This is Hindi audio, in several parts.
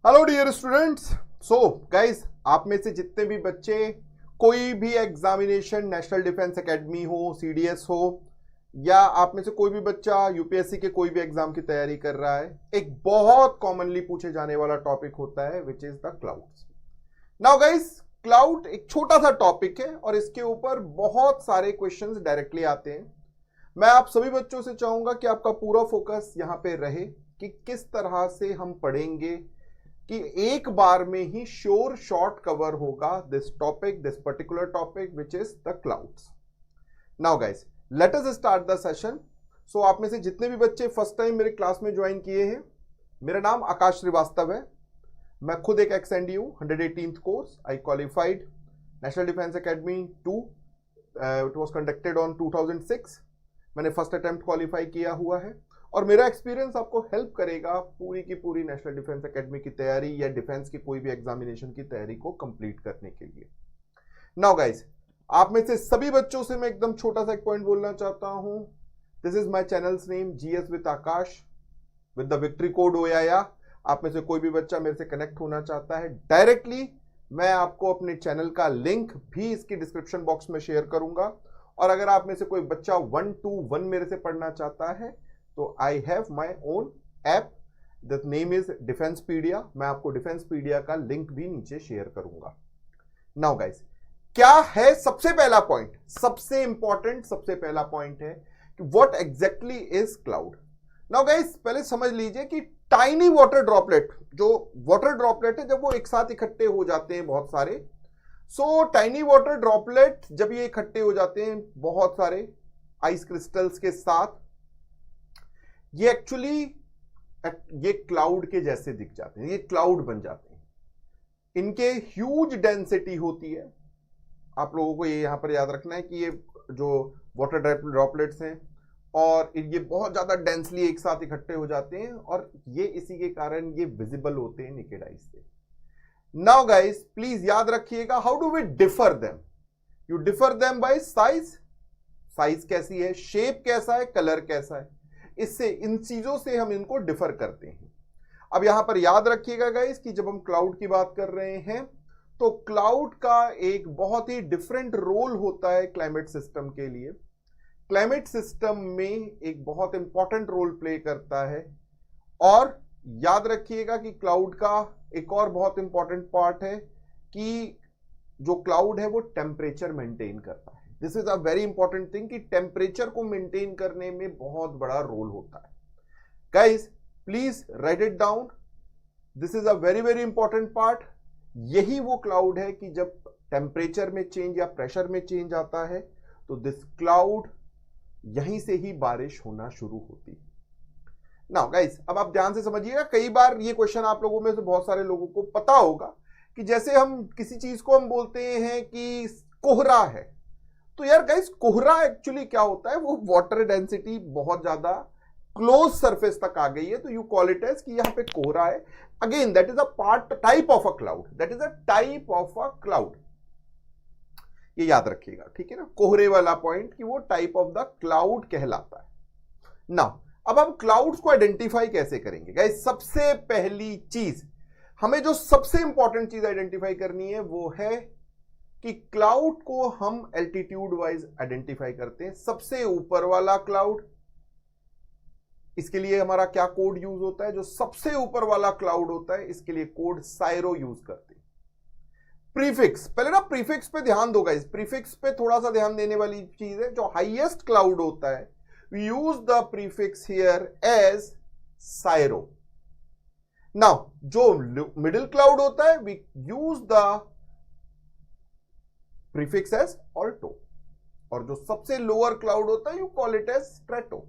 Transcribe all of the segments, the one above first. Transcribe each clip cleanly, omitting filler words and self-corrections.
Hello dear students. So guys, आप में से जितने भी बच्चे कोई भी एग्जामिनेशन नेशनल डिफेंस एकेडमी हो, सीडीएस हो, या आप में से कोई भी बच्चा यूपीएससी के कोई भी एग्जाम की तैयारी कर रहा है, एक बहुत कॉमनली पूछे जाने वाला टॉपिक होता है विच is the clouds. Now guys, cloud एक छोटा सा टॉपिक है और इसके ऊपर बहुत सारे क्वेश्चंस डायरेक्टली आते हैं। मैं आप सभी बच्चों से चाहूंगा कि आपका पूरा फोकस यहां पे रहे कि किस तरह से हम पढ़ेंगे कि एक बार में ही श्योर शॉर्ट कवर होगा this topic, this particular topic which is the clouds. Now guys, let us start the session. So आप में से जितने भी बच्चे फर्स्ट टाइम मेरे क्लास में ज्वाइन किए हैं, मेरा नाम आकाश श्रीवास्तव है। मैं खुद एक एक्सएनडी हूं, 118th course. I qualified national Defence academy 2। It was conducted on 2006। मैंने फर्स्ट अटेम्प्ट क्वालिफाई किया हुआ है और मेरा एक्सपीरियंस आपको हेल्प करेगा पूरी की पूरी नेशनल डिफेंस एकेडमी की तैयारी या डिफेंस की कोई भी एग्जामिनेशन की तैयारी को कंप्लीट करने के लिए। नाउ गाइस, आप में से सभी बच्चों से मैं एकदम छोटा सा एक पॉइंट बोलना चाहता हूं। This is my channel's name, GS with Akash, with the victory code ओयाया। आप में से कोई भी बच्चा मेरे से कनेक्ट होना चाहता है डायरेक्टली, मैं आपको अपने चैनल का लिंक भी इसकी डिस्क्रिप्शन बॉक्स में शेयर करूंगा। और अगर आप में से कोई बच्चा 1-to-1 मेरे से पढ़ना चाहता है तो I have my own app, the name is Defencepedia. मैं आपको डिफेंसपीडिया का लिंक भी नीचे शेयर करूंगा। नाउ गाइस, क्या है सबसे पहला पॉइंट, सबसे इंपॉर्टेंट सबसे पहला पॉइंट है कि what exactly is cloud. Now guys, पहले समझ लीजिए कि टाइनी वाटर ड्रॉपलेट, जो वाटर ड्रॉपलेट है, जब वो एक साथ इकट्ठे हो जाते हैं बहुत सारे, सो टाइनी वाटर ड्रॉपलेट जब ये इकट्ठे हो जाते हैं बहुत सारे आइस क्रिस्टल्स के साथ, ये एक्चुअली ये क्लाउड के जैसे दिख जाते हैं, ये क्लाउड बन जाते हैं। इनके ह्यूज डेंसिटी होती है। आप लोगों को ये यहां पर याद रखना है कि ये जो वाटर ड्रॉपलेट्स हैं और ये बहुत ज्यादा डेंसली एक साथ इकट्ठे हो जाते हैं और ये इसी के कारण ये विजिबल होते हैं नेकेड आइज से। नाउ गाइस, प्लीज याद रखिएगा, how do we differ them? You differ them by size. Size कैसी है, शेप कैसा है, कलर कैसा है, इससे इन चीजों से हम इनको डिफर करते हैं। अब यहां पर याद रखिएगा गाइस कि जब हम क्लाउड की बात कर रहे हैं तो क्लाउड का एक बहुत ही डिफरेंट रोल होता है क्लाइमेट सिस्टम के लिए। क्लाइमेट सिस्टम में एक बहुत इंपॉर्टेंट रोल प्ले करता है। और याद रखिएगा कि क्लाउड का एक और बहुत इंपॉर्टेंट पार्ट है कि जो क्लाउड है वो टेम्परेचर मेंटेन करता है। This is a very important thing कि टेम्परेचर को मेंटेन करने में बहुत बड़ा रोल होता है। Guys, please right it down, this is a very very important part. यही वो क्लाउड है कि जब टेम्परेचर में चेंज या प्रेशर में चेंज आता है तो दिस क्लाउड, यहीं से ही बारिश होना शुरू होती है। नाउ गाइस, अब आप ध्यान से समझिएगा, कई बार ये क्वेश्चन आप लोगों में से बहुत सारे लोगों को पता होगा कि जैसे हम किसी चीज को हम बोलते हैं कि कोहरा है, तो यार गाइस, कोहरा एक्चुअली क्या होता है, वो वाटर डेंसिटी बहुत ज्यादा क्लोज सरफेस तक आ गई है तो यू कॉल इट एज कि यहां पे कोहरा है। Again that is a part type of a cloud, that is a type of a cloud. ये याद रखिएगा, ठीक है ना, कोहरे वाला पॉइंट कि वो टाइप ऑफ द क्लाउड कहलाता है। नाउ अब हम क्लाउड्स को आइडेंटिफाई कैसे करेंगे गाइस? सबसे पहली चीज, हमें जो सबसे इंपॉर्टेंट चीज आइडेंटिफाई करनी है वो है कि क्लाउड को हम एल्टीट्यूड वाइज आइडेंटिफाई करते हैं। सबसे ऊपर वाला क्लाउड, इसके लिए हमारा क्या कोड यूज होता है? जो सबसे ऊपर वाला क्लाउड होता है इसके लिए कोड साइरो यूज करते हैं। प्रीफिक्स, पहले ना प्रीफिक्स पे ध्यान दो गाइस, प्रीफिक्स पे थोड़ा सा ध्यान देने वाली चीज है। जो हाईएस्ट क्लाउड होता है, we use the prefix here as Sairo. Now, जो middle cloud होता है, we use the prefix as Alto. और जो सबसे lower cloud होता है, you call it as Strato.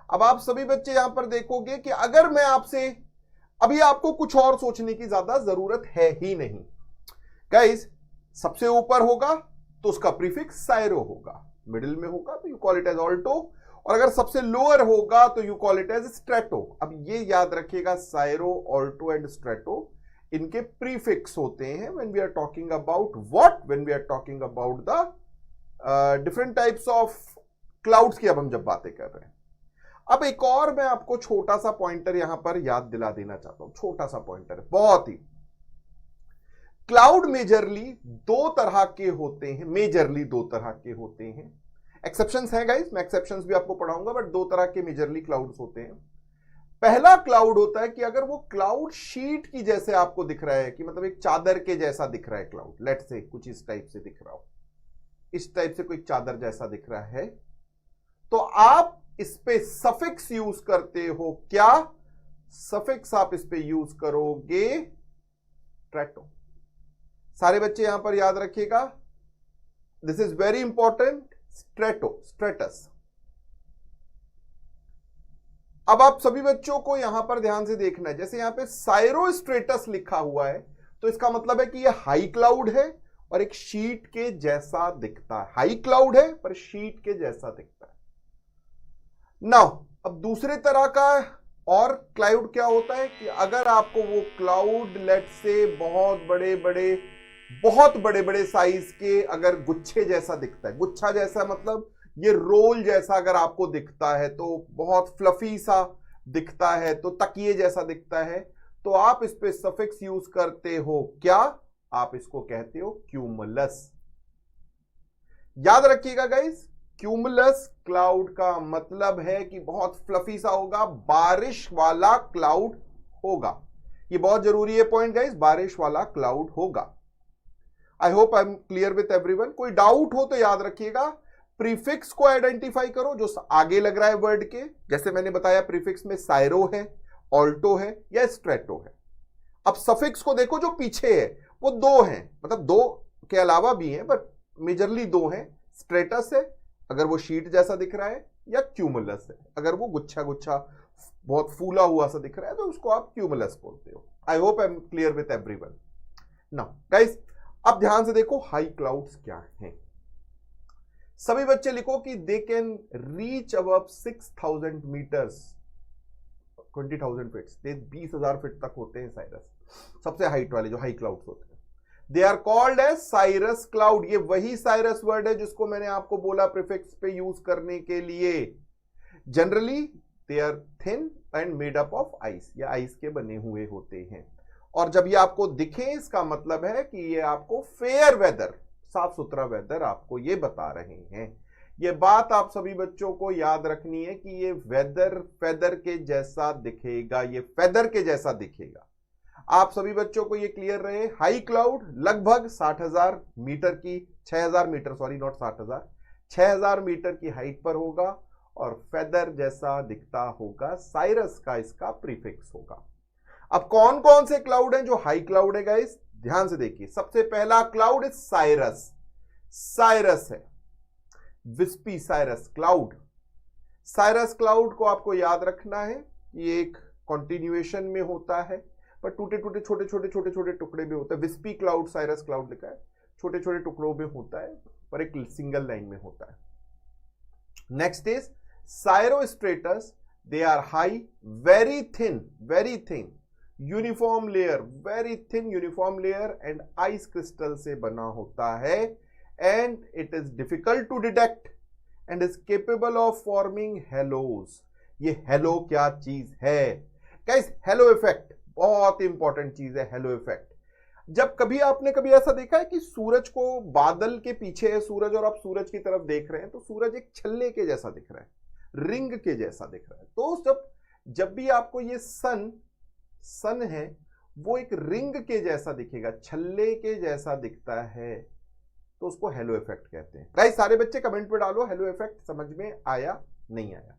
अब आप सभी बच्चे यहां पर देखोगे कि अगर मैं आपसे, अभी आपको कुछ और सोचने की ज्यादा जरूरत है ही नहीं गाइस। सबसे ऊपर होगा तो उसका प्रीफिक्स साइरो होगा, मिडिल में होगा तो you call it as alto, और अगर सबसे लोअर होगा तो you call it as strato. अब ये याद रखिएगा, साइरो, ऑल्टो एंड स्ट्रेटो इनके प्रीफिक्स होते हैं when we are talking about what, when we are talking about the different types of clouds की अब हम जब बातें कर रहे हैं। अब एक और मैं आपको छोटा सा पॉइंटर यहां पर याद दिला देना चाहता हूं, छोटा सा पॉइंटर है बहुत ही। क्लाउड मेजरली दो तरह के होते हैं, मेजरली दो तरह के होते हैं। एक्सेप्शंस हैं गाइस, मैं एक्सेप्शंस भी आपको पढ़ाऊंगा, बट दो तरह के मेजरली क्लाउड्स होते हैं। पहला क्लाउड होता है कि अगर वो क्लाउड शीट की जैसे आपको दिख रहा है, कि मतलब एक चादर के जैसा दिख रहा है क्लाउड, लेट से कुछ इस टाइप से दिख रहा हो, इस टाइप से कोई चादर जैसा दिख रहा है, तो आप इस पे सफिक्स यूज करते हो। क्या सफिक्स आप इस पे यूज करोगे? ट्रैटो। सारे बच्चे यहां पर याद रखिएगा, this is very important. Strato, stratus. अब आप सभी बच्चों को यहां पर ध्यान से देखना है, जैसे यहां पे साइरोस्ट्रेटस लिखा हुआ है, तो इसका मतलब है कि यह हाई क्लाउड है और एक शीट के जैसा दिखता है। हाई क्लाउड है पर शीट के जैसा दिखता है। नाउ अब दूसरे तरह का और क्लाउड क्या होता है कि अगर आपको वो क्लाउड लेट से बहुत बड़े बड़े साइज के अगर गुच्छे जैसा दिखता है, गुच्छा जैसा मतलब ये रोल जैसा अगर आपको दिखता है, तो बहुत फ्लफी सा दिखता है, तो तकिए जैसा दिखता है, तो आप इस पे सफिक्स यूज करते हो। क्या? आप इसको कहते हो क्यूमुलस। याद रखिएगा गाइस, क्यूमुलस क्लाउड का मतलब है कि बहुत फ्लफी सा होगा, बारिश वाला क्लाउड होगा। ये बहुत जरूरी है पॉइंट गाइस, बारिश वाला क्लाउड होगा। आई hope I am clear with everyone. कोई डाउट हो तो याद रखिएगा, प्रीफिक्स को आइडेंटिफाई करो जो आगे लग रहा है वर्ड के, जैसे मैंने बताया प्रीफिक्स में साइरो है, ऑल्टो है या स्ट्रेटो है। अब सफिक्स को देखो जो पीछे है, वो दो हैं, मतलब दो के अलावा भी हैं, बट मेजरली दो हैं। स्ट्रेटस है अगर वो शीट जैसा दिख रहा है, या क्यूमुलस है अगर वो गुच्छा गुच्छा बहुत फूला हुआ सा दिख रहा है, तो उसको आप क्यूमुलस बोलते हो। आई hope I am clear with everyone. Now guys, अब ध्यान से देखो हाई क्लाउड्स क्या हैं। सभी बच्चे लिखो कि they can reach above 6000 metres, 20,000 feet, 20,000 feet तक होते हैं साइरस, सबसे हाइट वाले जो हाई क्लाउड्स होते हैं। They are called as cirrus cloud. ये वही साइरस वर्ड है जिसको मैंने आपको बोला प्रीफिक्स पे यूज करने के लिए। Generally they are thin and made up of ice, या आइस के बने हुए होते हैं। और जब ये आपको दिखे, इसका मतलब है कि ये आपको फेयर वेदर, साफ सुथरा वेदर आपको ये बता रहे हैं। ये बात आप सभी बच्चों को याद रखनी है कि ये वेदर फेदर के जैसा दिखेगा, ये फेदर के जैसा दिखेगा। आप सभी बच्चों को ये क्लियर रहे। हाई क्लाउड लगभग 60,000 मीटर की, 6,000 मीटर, सॉरी नॉट 60,000, 6,000 मीटर की हाइट पर होगा और फेदर जैसा दिखता होगा। साइरस का इसका प्रीफिक्स होगा। अब कौन कौन से क्लाउड हैं जो हाई क्लाउड है गाइस? ध्यान से देखिए। सबसे पहला क्लाउड इज साइरस। साइरस है विस्पी साइरस क्लाउड। साइरस क्लाउड को आपको याद रखना है, ये एक कंटिन्यूएशन में होता है, पर टूटे टूटे छोटे छोटे टुकड़े में होता है। विस्पी क्लाउड, साइरस क्लाउड लिखा है, छोटे छोटे टुकड़ों में होता है, पर एक सिंगल लाइन में होता है। Next is cirrostratus. They are high, very thin uniform layer, very thin uniform layer and ice crystal से बना होता है, and it is difficult to detect and is capable of forming halos. ये हेलो क्या चीज है गाइस? हेलो इफेक्ट बहुत इंपॉर्टेंट चीज है। हेलो इफेक्ट, जब कभी आपने कभी ऐसा देखा है कि सूरज को, बादल के पीछे है सूरज और आप सूरज की तरफ देख रहे हैं, तो सूरज एक छल्ले के जैसा दिख रहा है, रिंग के जैसा दिख रहा है। तो जब भी आपको ये सन है वो एक रिंग के जैसा दिखेगा, छल्ले के जैसा दिखता है, तो उसको हेलो इफेक्ट कहते हैं। गाइस सारे बच्चे कमेंट पे डालो हेलो इफेक्ट समझ में आया नहीं आया।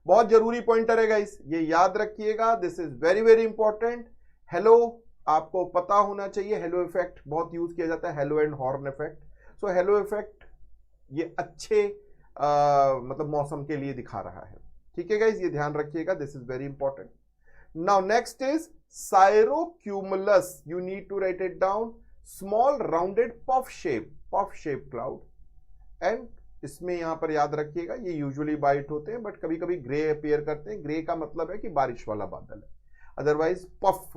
बहुत जरूरी पॉइंटर है गाइस, ये याद रखिएगा, this is very very important. Hello आपको पता होना चाहिए। हेलो इफेक्ट बहुत यूज किया जाता है, hello and horn effect. So hello effect ये अच्छे मतलब मौसम के लिए दिखा रहा है। ठीक है गाइस, ये ध्यान रखिएगा, this is very important. Now next is cirrocumulus. You need to write it down. Small rounded puff shape cloud, and इसमें यहां पर याद रखिएगा ये यूजुअली वाइट होते हैं, बट कभी कभी ग्रे अपीयर करते हैं। ग्रे का मतलब है कि बारिश वाला बादल है, अदरवाइज पफ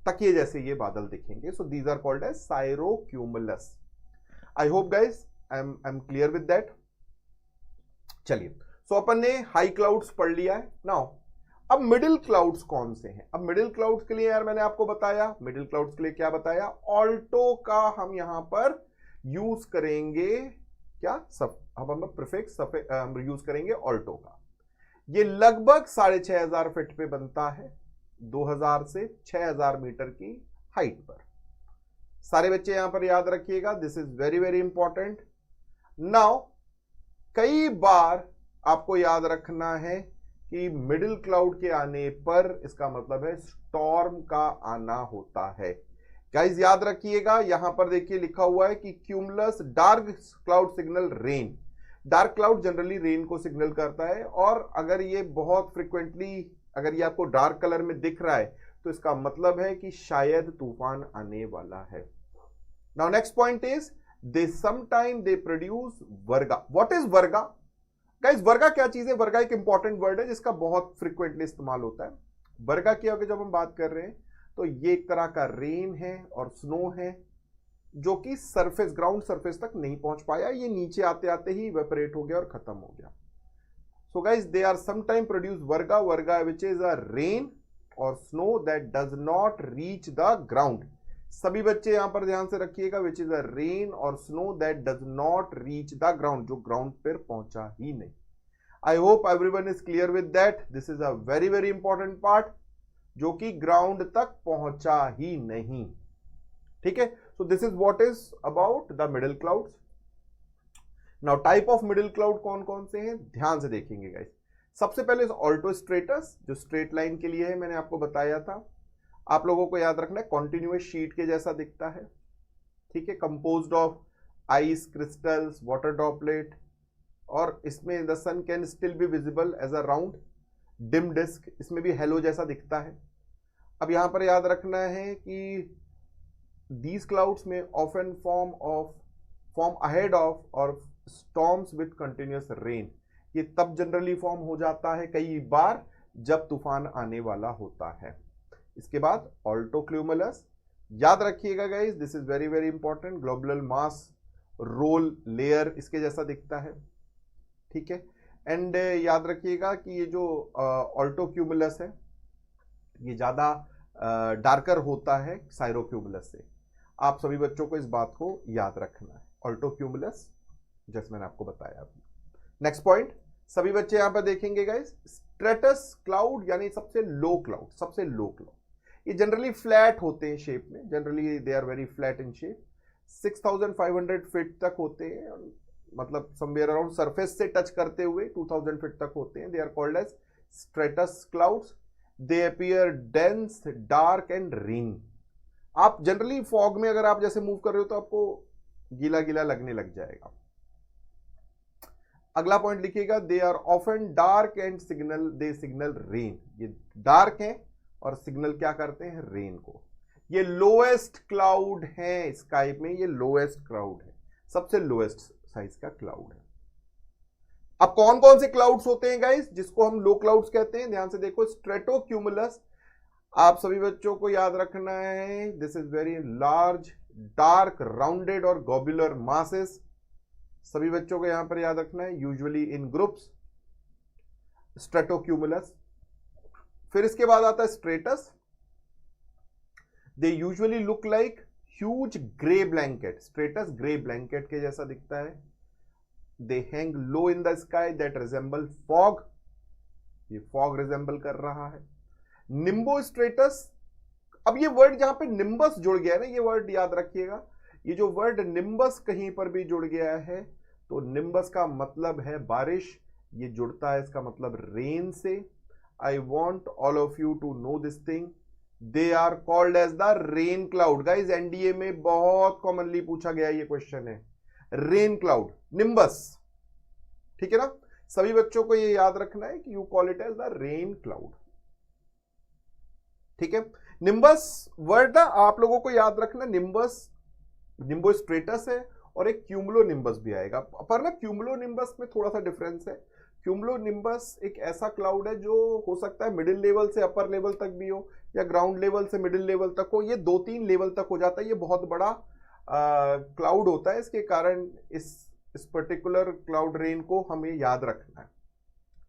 तकिए जैसे ये बादल दिखेंगे। So these are called as cirrocumulus. I hope guys I am clear with that. चलिए, सो अपन ने हाई क्लाउड्स पढ़ लिया है। नाउ अब मिडिल क्लाउड्स कौन से हैं? अब मिडिल क्लाउड्स के लिए यार मैंने आपको बताया, मिडिल क्लाउड्स के लिए क्या बताया, ऑल्टो का हम यहां पर यूज करेंगे क्या, सब अब हम प्रीफिक्स यूज करेंगे ऑल्टो का। ये लगभग 6500 फीट पे बनता है, 2000 से 6000 मीटर की हाइट पर। सारे बच्चे यहां पर याद रखिएगा, this is very very important. Now कई बार आपको याद रखना है कि मिडिल क्लाउड के आने पर इसका मतलब है स्टॉर्म का आना होता है। गाइस याद रखिएगा, यहां पर देखिए लिखा हुआ है कि cumulus dark cloud signal rain. Dark cloud generally rain को सिग्नल करता है, और अगर ये बहुत फ्रिक्वेंटली अगर ये आपको डार्क कलर में दिख रहा है तो इसका मतलब है कि शायद तूफान आने वाला है। Now next point is they sometime they produce वर्गा। व्हाट इज वर्गा? गाइस वर्गा क्या चीज है? वर्गा एक इंपॉर्टेंट वर्ड है जिसका बहुत फ्रिक्वेंटली इस्तेमाल होता है। वर्गा क्या होगा जब हम बात कर रहे हैं, तो ये एक तरह का रेन है और स्नो है जो कि सरफेस ग्राउंड सरफेस तक नहीं पहुंच पाया, ये नीचे आते आते ही इवेपोरेट हो गया और खत्म हो गया। So guys they are sometime produce virga, virga which is a rain or snow that does not reach the ground. सभी बच्चे यहां पर ध्यान से रखिएगा, which is a rain or snow that does not reach the ground, जो ग्राउंड पर पहुंचा ही नहीं। I hope everyone is clear with that. This is a very very important part, जो कि ग्राउंड तक पहुंचा ही नहीं। ठीक है, so this is what is about the middle clouds. Now type of middle cloud कौन कौन से हैं, ध्यान से देखेंगे गाइस। सबसे पहले ऑल्टो स्ट्रेटस, जो स्ट्रेट लाइन के लिए है, मैंने आपको बताया था। आप लोगों को याद रखना है कॉन्टिन्यूअस शीट के जैसा दिखता है। ठीक है, composed of ice crystals, water droplet, और इसमें the sun can still be visible as a round dim disc, इसमें भी हेलो जैसा दिखता है। अब यहां पर याद रखना है कि these clouds may often form ahead of or storms with continuous rain। ये तब जनरली फॉर्म हो जाता है कई बार जब तूफान आने वाला होता है। इसके बाद ऑल्टो क्यूमुलस, याद रखिएगा guys, this is very very important. Globular mass roll layer इसके जैसा दिखता है। ठीक है, एंड याद रखिएगा कि ये जो ऑल्टो क्यूमुलस है ये ज्यादा डार्कर होता है साइरोक्यूमुलस से। आप सभी बच्चों को इस बात को याद रखना है, ऑल्टो क्यूमुलस, जैसे मैंने आपको बताया अभी। नेक्स्ट पॉइंट, सभी बच्चे यहां पर देखेंगे गाइस, स्ट्रेटस क्लाउड यानी सबसे लो क्लाउड, सबसे लो क्लाउड। ये जनरली फ्लैट होते हैं शेप में, generally they are very flat in shape. 6500 feet तक होते हैं, मतलब समवेयर अराउंड सरफेस से टच करते हुए 2000 फीट तक होते हैं। They are called as stratus clouds. They appear dense, dark and rainy. आप जनरली फॉग में अगर आप जैसे मूव कर रहे हो तो आपको गीला गीला लगने लग जाएगा। अगला पॉइंट लिखिएगा, they are often dark and signal, they signal rain. ये डार्क है और सिग्नल क्या करते हैं, रेन को। ये लोएस्ट क्लाउड है स्काई में, ये लोएस्ट क्लाउड है, सबसे लोएस्ट साइज का क्लाउड है। अब कौन कौन से क्लाउड्स होते हैं गाइस जिसको हम लो क्लाउड्स कहते हैं, ध्यान से देखो। स्ट्रेटोक्यूमुलस, आप सभी बच्चों को याद रखना है, this is very large dark rounded और ग्लोबुलर मासेस। सभी बच्चों को यहां पर याद रखना है, यूजुअली इन ग्रुप्स, स्ट्रेटोक्यूमुलस। फिर इसके बाद आता है stratus. They usually look like huge grey blanket, stratus grey blanket के जैसा दिखता है। They hang low in the sky that resemble fog, ये फॉग रिजेंबल कर रहा है। निम्बो स्ट्रेटस, अब ये वर्ड जहां पे निम्बस जुड़ गया है ना, ये वर्ड याद रखिएगा, ये जो वर्ड निम्बस कहीं पर भी जुड़ गया है तो निम्बस का मतलब है बारिश, ये जुड़ता है इसका मतलब रेन से। I want all of you to know this thing, they are called as the rain cloud. Guys NDA में बहुत कॉमनली पूछा गया ये क्वेश्चन है, रेन क्लाउड, निम्बस। ठीक है ना, सभी बच्चों को ये याद रखना है कि you call it as the rain cloud. ठीक है, निम्बस वर्ड ना आप लोगों को याद रखना, निम्बस, निम्बो स्ट्रेटस है और एक क्यूमुलो निम्बस भी आएगा, पर ना क्यूमुलो निम्बस में थोड़ा सा डिफरेंस है। क्यूमुलो निम्बस एक ऐसा क्लाउड है जो हो सकता है मिडिल लेवल से अपर लेवल तक भी हो या ग्राउंड लेवल से मिडिल लेवल तक हो, ये 2-3 लेवल तक हो जाता है। ये बहुत बड़ा क्लाउड होता है, इसके कारण इस पर्टिकुलर क्लाउड रेन को हमें याद रखना है।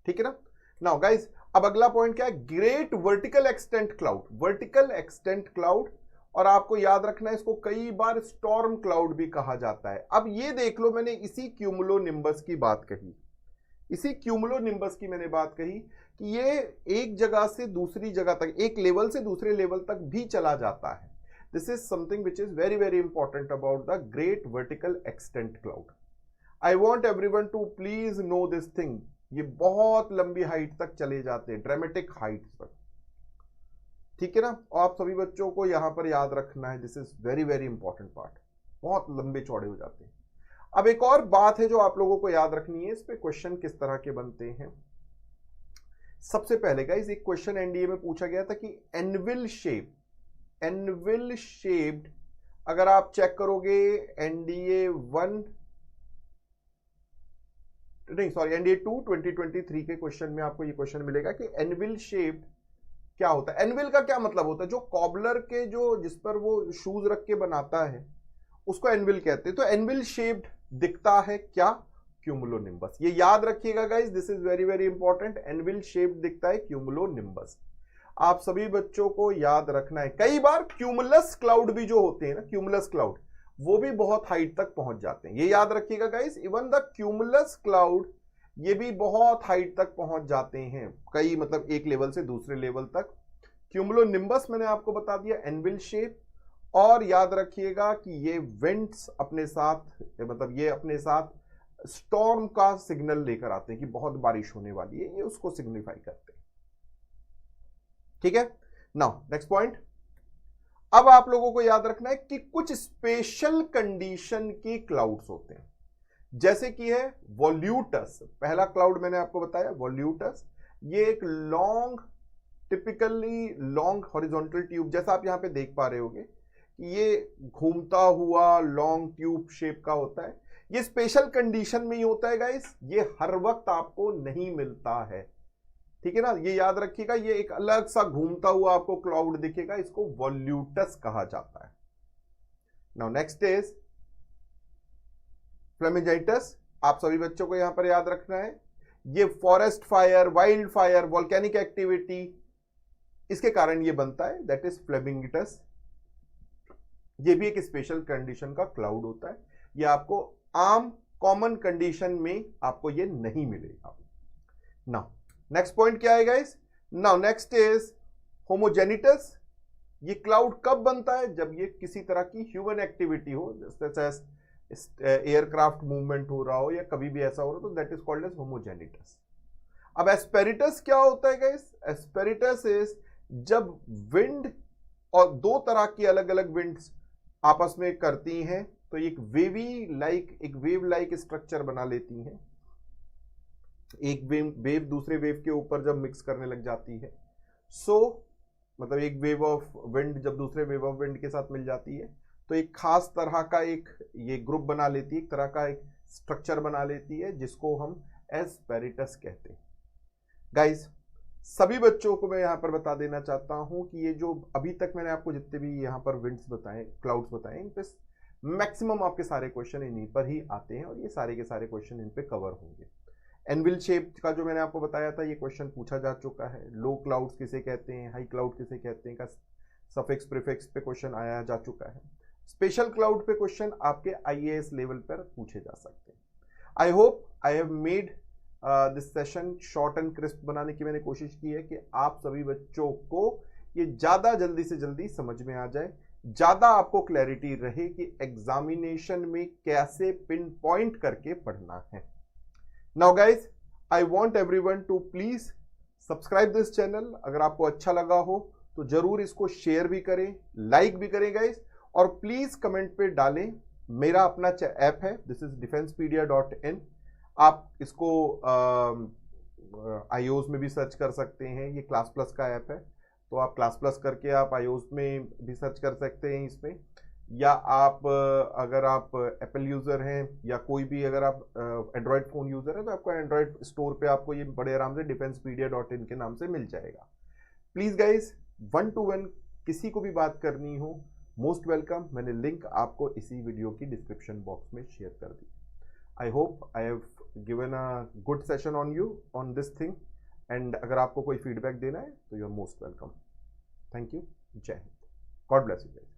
ठीक है ना। नाउ गाइस, अब अगला पॉइंट क्या है, great vertical extent cloud. Vertical extent cloud, और आपको याद रखना है इसको कई बार स्टॉर्म क्लाउड भी कहा जाता है। अब ये देख लो, मैंने इसी क्यूमुलोनिम्बस की बात कही, इसी क्यूमुलोनिम्बस की मैंने बात कही कि ये एक जगह से दूसरी जगह तक, एक लेवल से दूसरे लेवल तक भी चला जाता है। This is something which is very very important about the great vertical extent cloud. I want everyone to please know this thing. ये बहुत लंबी हाइट तक चले जाते हैं, ड्रामेटिक हाइट तक, ठीक है ना। और आप सभी बच्चों को यहां पर याद रखना है, this is very very important part, बहुत लंबे चौड़े हो जाते हैं। अब एक और बात है जो आप लोगों को याद रखनी है, इस पे क्वेश्चन किस तरह के बनते हैं। सबसे पहले गाइस, एक क्वेश्चन एनडीए में पूछा गया था कि एनविल शेप्ड, अगर आप चेक करोगे एनडीए 1 नहीं सॉरी एनडीए 2 2023 के क्वेश्चन में आपको ये क्वेश्चन मिलेगा कि एनविल शेप्ड क्या होता है। एनविल का क्या मतलब होता है, जो कॉबलर के जो जिस पर वो शूज रख के बनाता है उसको एनविल कहते हैं। तो एनविल शेप्ड दिखता है क्या, क्यूमुलोनिम्बस। ये याद रखिएगा guys, this is very very important. Anvil shaped दिखता है क्यूमुलोनिम्बस, आप सभी बच्चों को याद रखना है। कई बार क्यूमुलस क्लाउड भी जो होते हैं ना, क्यूमुलस क्लाउड, वो भी बहुत हाइट तक पहुंच जाते हैं, ये याद रखिएगा guys. Even the cumulus cloud ये भी बहुत हाइट तक पहुंच जाते हैं, कई मतलब एक लेवल से दूसरे लेवल तक। क्यूमुलोनिम्बस मैंने आपको बता दिया, एनविल शेप। और याद रखिएगा कि ये विंड्स अपने साथ, मतलब ये अपने साथ स्टॉर्म का सिग्नल लेकर आते हैं कि बहुत बारिश होने वाली है, ये उसको सिग्निफाई करते हैं, ठीक है। नाउ नेक्स्ट पॉइंट, अब आप लोगों को याद रखना है कि कुछ स्पेशल कंडीशन के क्लाउड्स होते हैं, जैसे कि है वॉल्यूटस। पहला क्लाउड मैंने आपको बताया वॉल्यूटस, ये एक long, typically long horizontal tube, जैसा आप यहां पे देख पा रहे होगे कि ये घूमता हुआ लॉन्ग ट्यूब शेप का होता है। ये स्पेशल कंडीशन में ही होता है गाइस, ये हर वक्त आपको नहीं मिलता है, ठीक है ना। ये याद रखिएगा, ये एक अलग सा घूमता हुआ आपको क्लाउड दिखेगा, इसको वॉल्यूटस कहा जाता है। नाउ नेक्स्ट इज फ्लेमिंजाइटस। आप सभी बच्चों को यहां पर याद रखना है, ये forest fire, wild fire, volcanic activity, इसके कारण ये बनता है, दैट इज फ्लेमिंगिटस। ये भी एक स्पेशल कंडीशन का क्लाउड होता है, ये आपको आम कॉमन कंडीशन में आपको ये नहीं मिलेगा। नाउ नेक्स्ट पॉइंट क्या है गाइस, नाउ नेक्स्ट इज होमोजेनिटस। ये क्लाउड कब बनता है, जब ये किसी तरह की ह्यूमन एक्टिविटी हो, जैसे एयरक्राफ्ट मूवमेंट हो रहा हो या कभी भी ऐसा हो रहा हो, तो दैट इज कॉल्ड एज होमोजेनिटस। अब एस्पेरिटस क्या होता है गाइस, एस्पेरिटस इज जब विंड और दो तरह की अलग अलग विंड्स आपस में करती हैं, तो एक वेव लाइक स्ट्रक्चर बना लेती हैं। एक वेव दूसरे वेव के ऊपर जब मिक्स करने लग जाती है, मतलब एक वेव ऑफ विंड जब दूसरे वेव ऑफ विंड के साथ मिल जाती है, तो एक खास तरह का एक ये ग्रुप बना लेती है, एक तरह का एक स्ट्रक्चर बना लेती है, जिसको हम एस्पेरिटस कहते हैं। गाइस, सभी बच्चों को मैं यहां पर बता देना चाहता हूं कि ये जो अभी तक मैंने आपको जितने भी यहां पर विंड्स बताए, क्लाउड्स बताए, इन पे मैक्सिमम आपके सारे क्वेश्चन इन्हीं पर ही आते हैं और ये सारे के सारे क्वेश्चन इन पे कवर होंगे। एनविल शेप का जो मैंने आपको बताया था, ये क्वेश्चन पूछा जा चुका है। लो क्लाउड्स किसे कहते हैं, हाई क्लाउड किसे कहते हैं का सफिक्स प्रीफिक्स पे क्वेश्चन आया जा चुका है। स्पेशल क्लाउड पे क्वेश्चन आपके आईएएस लेवल पर पूछे जा सकते हैं। आई hope I have made this session short and crisp बनाने की मैंने कोशिश की है कि आप सभी बच्चों को ये ज्यादा जल्दी से जल्दी समझ में आ जाए, ज्यादा आपको क्लैरिटी रहे कि एग्जामिनेशन में कैसे पिन पॉइंट करके पढ़ना है। Now guys, I want everyone to please subscribe this channel. अगर आपको अच्छा लगा हो तो जरूर इसको शेयर भी करें, लाइक भी करें गाइज, और प्लीज कमेंट पे डालें। मेरा अपना ऐप है, दिस इज defensepedia.in। आप इसको iOS में भी सर्च कर सकते हैं, ये क्लास प्लस का ऐप है, तो आप क्लास प्लस करके आप iOS में भी सर्च कर सकते हैं इसमें, या आप अगर आप एप्पल यूजर हैं या कोई भी अगर आप एंड्रॉयड फोन यूजर है तो आपको एंड्रॉयड स्टोर पे आपको ये बड़े आराम से defensepedia.in के नाम से मिल जाएगा। प्लीज गाइज, 1-to-1 किसी को भी बात करनी हो, मोस्ट वेलकम। मैंने लिंक आपको इसी वीडियो की डिस्क्रिप्शन बॉक्स में शेयर कर दी। I hope I have given a good session on you on this thing, and अगर आपको कोई फीडबैक देना है तो you are most welcome. Thank you. जय हिंद। God bless you guys.